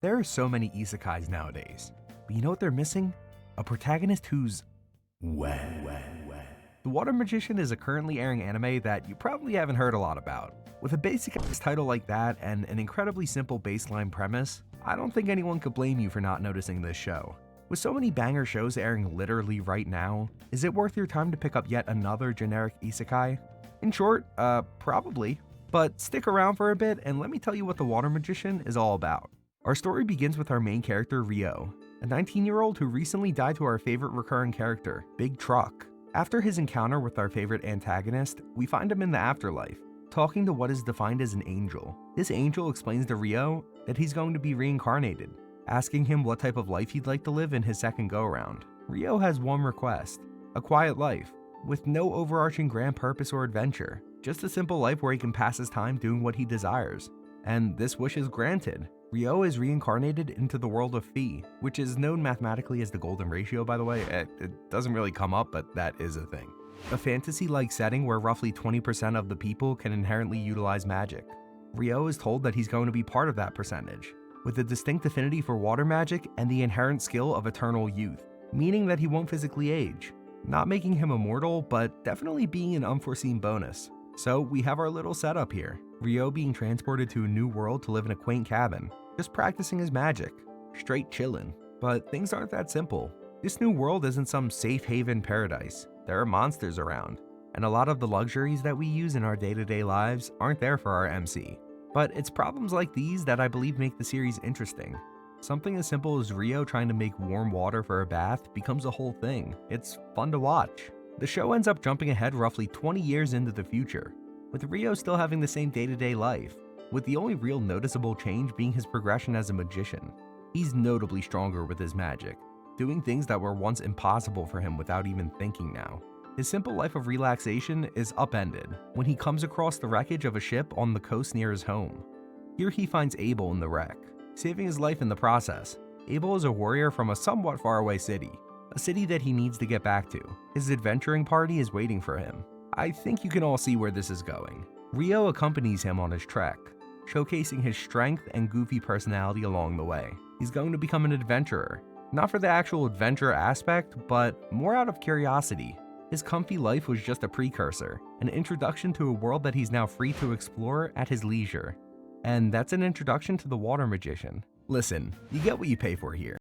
There are so many isekais nowadays, but you know what they're missing? A protagonist who's wet. The Water Magician is a currently airing anime that you probably haven't heard a lot about. With a basic title like that and an incredibly simple baseline premise, I don't think anyone could blame you for not noticing this show. With so many banger shows airing literally right now, is it worth your time to pick up yet another generic isekai? In short, probably. But stick around for a bit and let me tell you what The Water Magician is all about. Our story begins with our main character, Ryo, a 19-year-old who recently died to our favorite recurring character, Big Truck. After his encounter with our favorite antagonist, we find him in the afterlife, talking to what is defined as an angel. This angel explains to Ryo that he's going to be reincarnated, asking him what type of life he'd like to live in his second go-around. Ryo has one request: a quiet life, with no overarching grand purpose or adventure, just a simple life where he can pass his time doing what he desires. And this wish is granted. Ryo is reincarnated into the world of Phi, which is known mathematically as the golden ratio, by the way. It doesn't really come up, but that is a thing. A fantasy-like setting where roughly 20% of the people can inherently utilize magic. Ryo is told that he's going to be part of that percentage, with a distinct affinity for water magic and the inherent skill of eternal youth, meaning that he won't physically age, not making him immortal, but definitely being an unforeseen bonus. So we have our little setup here. Ryo being transported to a new world to live in a quaint cabin, just practicing his magic, straight chillin'. But things aren't that simple. This new world isn't some safe haven paradise. There are monsters around, and a lot of the luxuries that we use in our day-to-day lives aren't there for our MC. But it's problems like these that I believe make the series interesting. Something as simple as Ryo trying to make warm water for a bath becomes a whole thing. It's fun to watch. The show ends up jumping ahead roughly 20 years into the future, with Ryo still having the same day-to-day life, with the only real noticeable change being his progression as a magician. He's notably stronger with his magic, doing things that were once impossible for him without even thinking now. His simple life of relaxation is upended when he comes across the wreckage of a ship on the coast near his home. Here he finds Abel in the wreck, saving his life in the process. Abel is a warrior from a somewhat faraway city, a city that he needs to get back to. His adventuring party is waiting for him. I think you can all see where this is going. Ryo accompanies him on his trek, showcasing his strength and goofy personality along the way. He's going to become an adventurer, not for the actual adventure aspect, but more out of curiosity. His comfy life was just a precursor, an introduction to a world that he's now free to explore at his leisure. And that's an introduction to the Water Magician. Listen, you get what you pay for here.